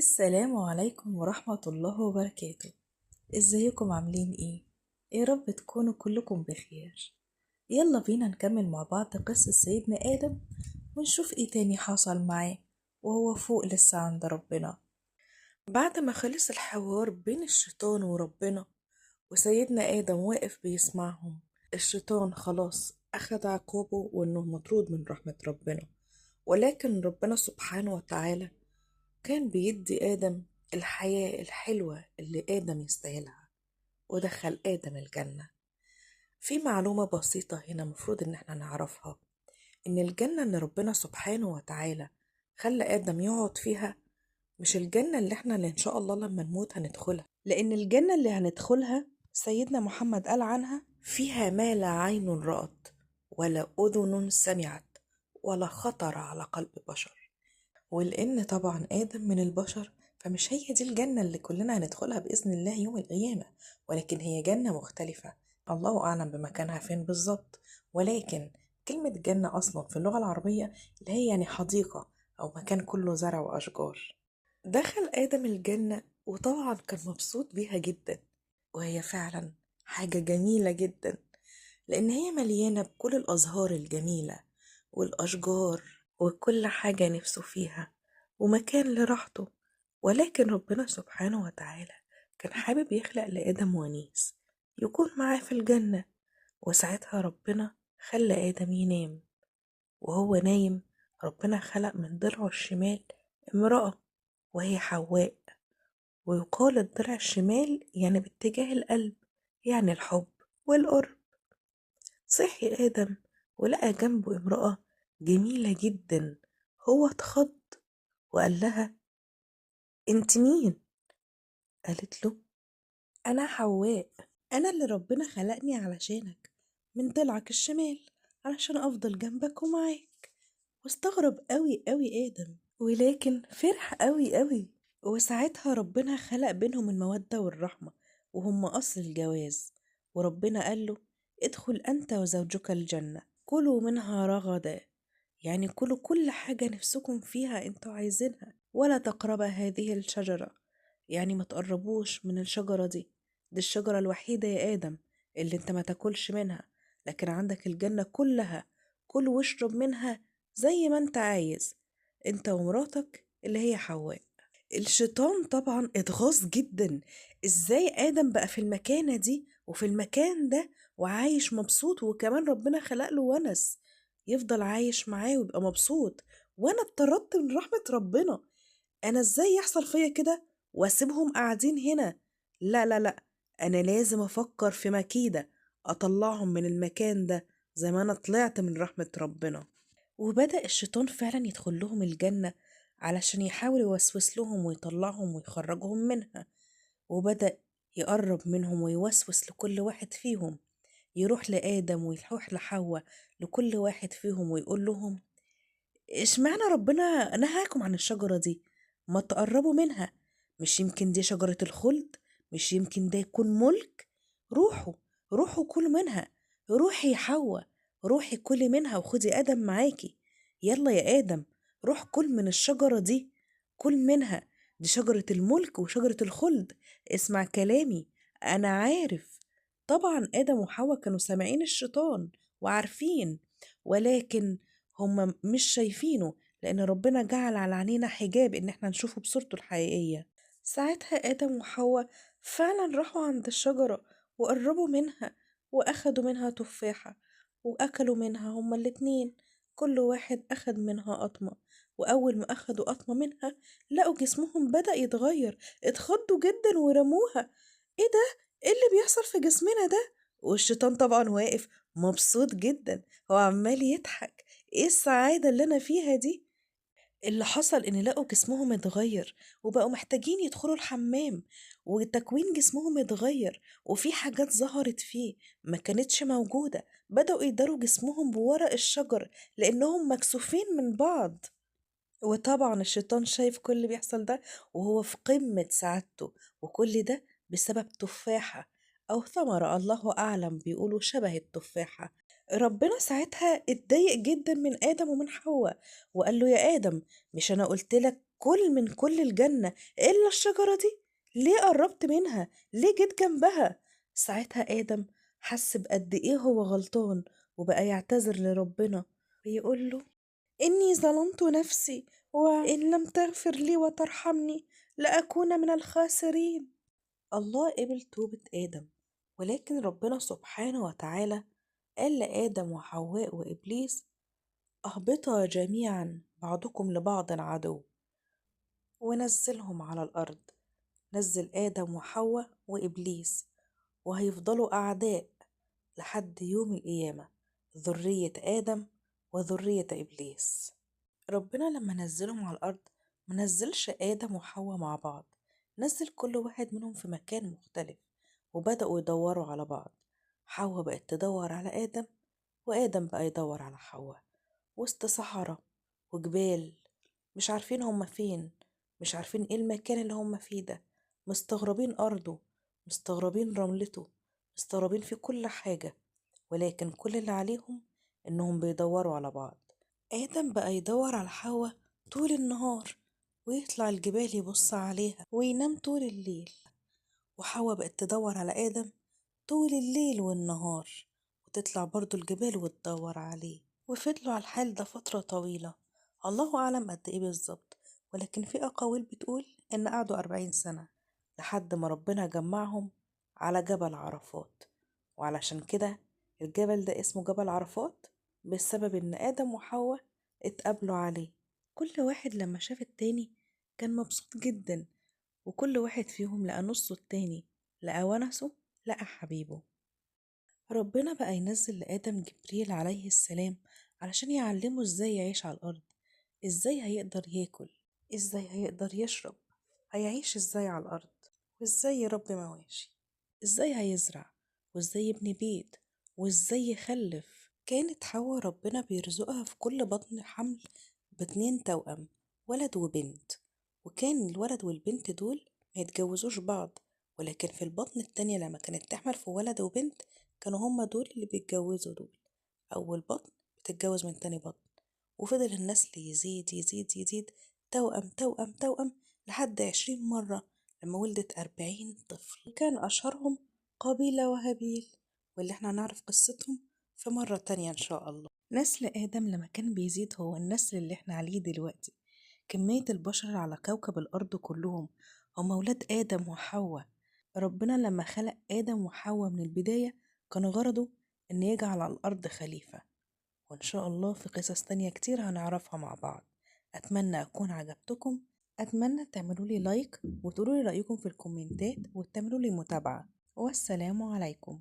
السلام عليكم ورحمة الله وبركاته. ازيكم عاملين ايه؟ يا رب تكونوا كلكم بخير. يلا بينا نكمل مع بعض قصة سيدنا آدم ونشوف ايه تاني حصل معاه وهو فوق لسه عند ربنا. بعد ما خلص الحوار بين الشيطان وربنا وسيدنا آدم واقف بيسمعهم، الشيطان خلاص أخد عقابه وإنه مطرود من رحمة ربنا، ولكن ربنا سبحانه وتعالى كان بيدي آدم الحياة الحلوة اللي آدم يستاهلها، ودخل آدم الجنة. في معلومة بسيطة هنا مفروض إن احنا نعرفها، إن الجنة اللي ربنا سبحانه وتعالى خلى آدم يقعد فيها مش الجنة اللي إن شاء الله لما نموت هندخلها، لأن الجنة اللي هندخلها سيدنا محمد قال عنها: فيها ما لا عين رأت ولا أذن سمعت ولا خطر على قلب بشر. ولأن طبعا آدم من البشر، فمش هي دي الجنة اللي كلنا هندخلها بإذن الله يوم القيامة، ولكن هي جنة مختلفة، الله أعلم بمكانها فين بالظبط. ولكن كلمة جنة أصلا في اللغة العربية اللي هي يعني حديقة أو مكان كله زرع وأشجار. دخل آدم الجنة وطبعا كان مبسوط بيها جدا، وهي فعلا حاجة جميلة جدا، لأن هي مليانة بكل الأزهار الجميلة والأشجار وكل حاجة نفسه فيها ومكان لراحته. ولكن ربنا سبحانه وتعالى كان حابب يخلق لآدم ونيس يكون معاه في الجنة، وساعتها ربنا خلى آدم ينام. وهو نايم ربنا خلق من ضلعه الشمال امرأة وهي حواء، ويقال الضلع الشمال يعني باتجاه القلب، يعني الحب والقرب. صحي آدم ولقى جنبه امرأة جميلة جدا، هو اتخض وقال لها: انت مين؟ قالت له: انا حواء، انا اللي ربنا خلقني علشانك من ضلعك الشمال علشان افضل جنبك ومعاك. واستغرب قوي قوي آدم، ولكن فرح قوي قوي. وساعتها ربنا خلق بينهم المودة والرحمة، وهم أصل الجواز. وربنا قال له: ادخل أنت وزوجك الجنة، كلوا منها رغدا، يعني كلوا كل حاجة نفسكم فيها انتوا عايزينها، ولا تقربا هذه الشجرة، يعني ما تقربوش من الشجرة دي الشجرة الوحيدة يا آدم اللي انت ما تاكلش منها، لكن عندك الجنة كلها، كل واشرب منها زي ما انت عايز، انت ومراتك اللي هي حواء. الشيطان طبعا اتغاظ جدا، ازاي آدم بقى في المكانة دي وفي المكان ده وعايش مبسوط، وكمان ربنا خلق له ونس يفضل عايش معاه ويبقى مبسوط، وانا اتطردت من رحمة ربنا. انا ازاي يحصل فيا كده واسيبهم قاعدين هنا؟ لا لا لا، انا لازم افكر في مكيدة اطلعهم من المكان ده زي ما انا طلعت من رحمة ربنا. وبدأ الشيطان فعلا يدخل لهم الجنة علشان يحاول يوسوس لهم ويطلعهم ويخرجهم منها، وبدأ يقرب منهم ويوسوس لكل واحد فيهم، يروح لآدم ويروح لحواء، لكل واحد فيهم ويقول لهم: اشمعنى ربنا نهاكم عن الشجرة دي؟ ما تقربوا منها، مش يمكن دي شجرة الخلد؟ مش يمكن ده يكون ملك؟ روحوا، روحوا كلوا منها، روحي يا حواء، روحي كلي منها وخدي آدم معاكي. يلا يا آدم، روح كل من الشجرة دي، كل منها، دي شجرة الملك وشجرة الخلد، اسمع كلامي، أنا عارف. طبعا آدم وحواء كانوا سامعين الشيطان وعارفين، ولكن هم مش شايفينه، لأن ربنا جعل على عينينا حجاب إن احنا نشوفه بصورته الحقيقية. ساعتها آدم وحواء فعلا راحوا عند الشجرة وقربوا منها وأخدوا منها تفاحة وأكلوا منها هما الاتنين، كل واحد أخد منها قطمة. وأول ما أخدوا قطمة منها لقوا جسمهم بدأ يتغير، اتخضوا جدا ورموها: ايه ده؟ ايه اللي بيحصل في جسمنا ده؟ والشيطان طبعا واقف مبسوط جدا، هو عمال يضحك: ايه السعادة اللي انا فيها دي؟ اللي حصل ان لقوا جسمهم اتغير وبقوا محتاجين يدخلوا الحمام، وتكوين جسمهم اتغير، وفي حاجات ظهرت فيه ما كانتش موجودة، بدأوا يداروا جسمهم بورق الشجر لأنهم مكسوفين من بعض. وطبعا الشيطان شايف كل اللي بيحصل ده وهو في قمة سعادته، وكل ده بسبب تفاحة أو ثمرة الله أعلم، بيقولوا شبه التفاحة. ربنا ساعتها اتضايق جدا من آدم ومن حواء، وقال له: يا آدم، مش أنا قلت لك كل من كل الجنة إلا الشجرة دي، ليه قربت منها؟ ليه جيت جنبها؟ ساعتها آدم حس بقد إيه هو غلطان، وبقى يعتذر لربنا ويقول له: إني ظلمت نفسي، وإن لم تغفر لي وترحمني لأكون من الخاسرين. الله قبل توبة آدم، ولكن ربنا سبحانه وتعالى قال لآدم وحواء وإبليس: اهبطا جميعا بعضكم لبعض عدو، ونزلهم على الأرض. نزل آدم وحواء وإبليس، وهيفضلوا أعداء لحد يوم القيامة، ذرية آدم وذرية إبليس. ربنا لما نزلهم على الأرض منزلش آدم وحواء مع بعض، نزل كل واحد منهم في مكان مختلف، وبدأوا يدوروا على بعض. حواء بقت تدور على آدم، وآدم بقى يدور على حواء، وسط صحراء وجبال، مش عارفين هما فين، مش عارفين ايه المكان اللي هما فيه ده، مستغربين أرضه، مستغربين رملته، مستغربين في كل حاجة، ولكن كل اللي عليهم إنهم بيدوروا على بعض. آدم بقى يدور على حواء طول النهار، ويطلع الجبال يبص عليها، وينام طول الليل. وحواء بقت تدور على آدم طول الليل والنهار، وتطلع برضو الجبال وتدور عليه. وفضلوا على الحال ده فترة طويلة، الله أعلم قد إيه بالظبط، ولكن في أقاويل بتقول إن قعدوا 40 سنة، لحد ما ربنا جمعهم على جبل عرفات. وعلشان كده الجبل ده اسمه جبل عرفات، بسبب إن آدم وحواء اتقابلوا عليه. كل واحد لما شاف التاني كان مبسوط جدا، وكل واحد فيهم لقى نصه التاني، لقى ونسه، لقى حبيبه. ربنا بقى ينزل لآدم جبريل عليه السلام علشان يعلمه ازاي يعيش على الأرض، ازاي هيقدر ياكل، ازاي هيقدر يشرب، هيعيش ازاي على الأرض، وازاي يربي مواشي، ازاي هيزرع، وازاي يبني بيت، وازاي يخلف. كانت حواء ربنا بيرزقها في كل بطن حمل باتنين توأم، ولد وبنت. وكان الولد والبنت دول ما يتجوزوش بعض، ولكن في البطن التانية لما كانت تحمل في ولد وبنت كانوا هما دول اللي بيتجوزوا دول. أول بطن بتتجوز من تاني بطن، وفضل النسل يزيد يزيد يزيد، توأم توأم توأم، لحد 20 مرة، لما ولدت 40 طفل. كان أشهرهم قابيل وهابيل، واللي احنا هنعرف قصتهم في مرة تانية إن شاء الله. نسل آدم لما كان بيزيد هو النسل اللي احنا عليه دلوقتي. كمية البشر على كوكب الأرض كلهم هم أولاد آدم وحواء. ربنا لما خلق آدم وحواء من البداية كان غرضه إن يجعل على الأرض خليفة. وإن شاء الله في قصص تانية كتير هنعرفها مع بعض. أتمنى أكون عجبتكم، أتمنى تعملوا لي لايك وتقولوا لي رأيكم في الكومنتات وتعملوا لي متابعة. والسلام عليكم.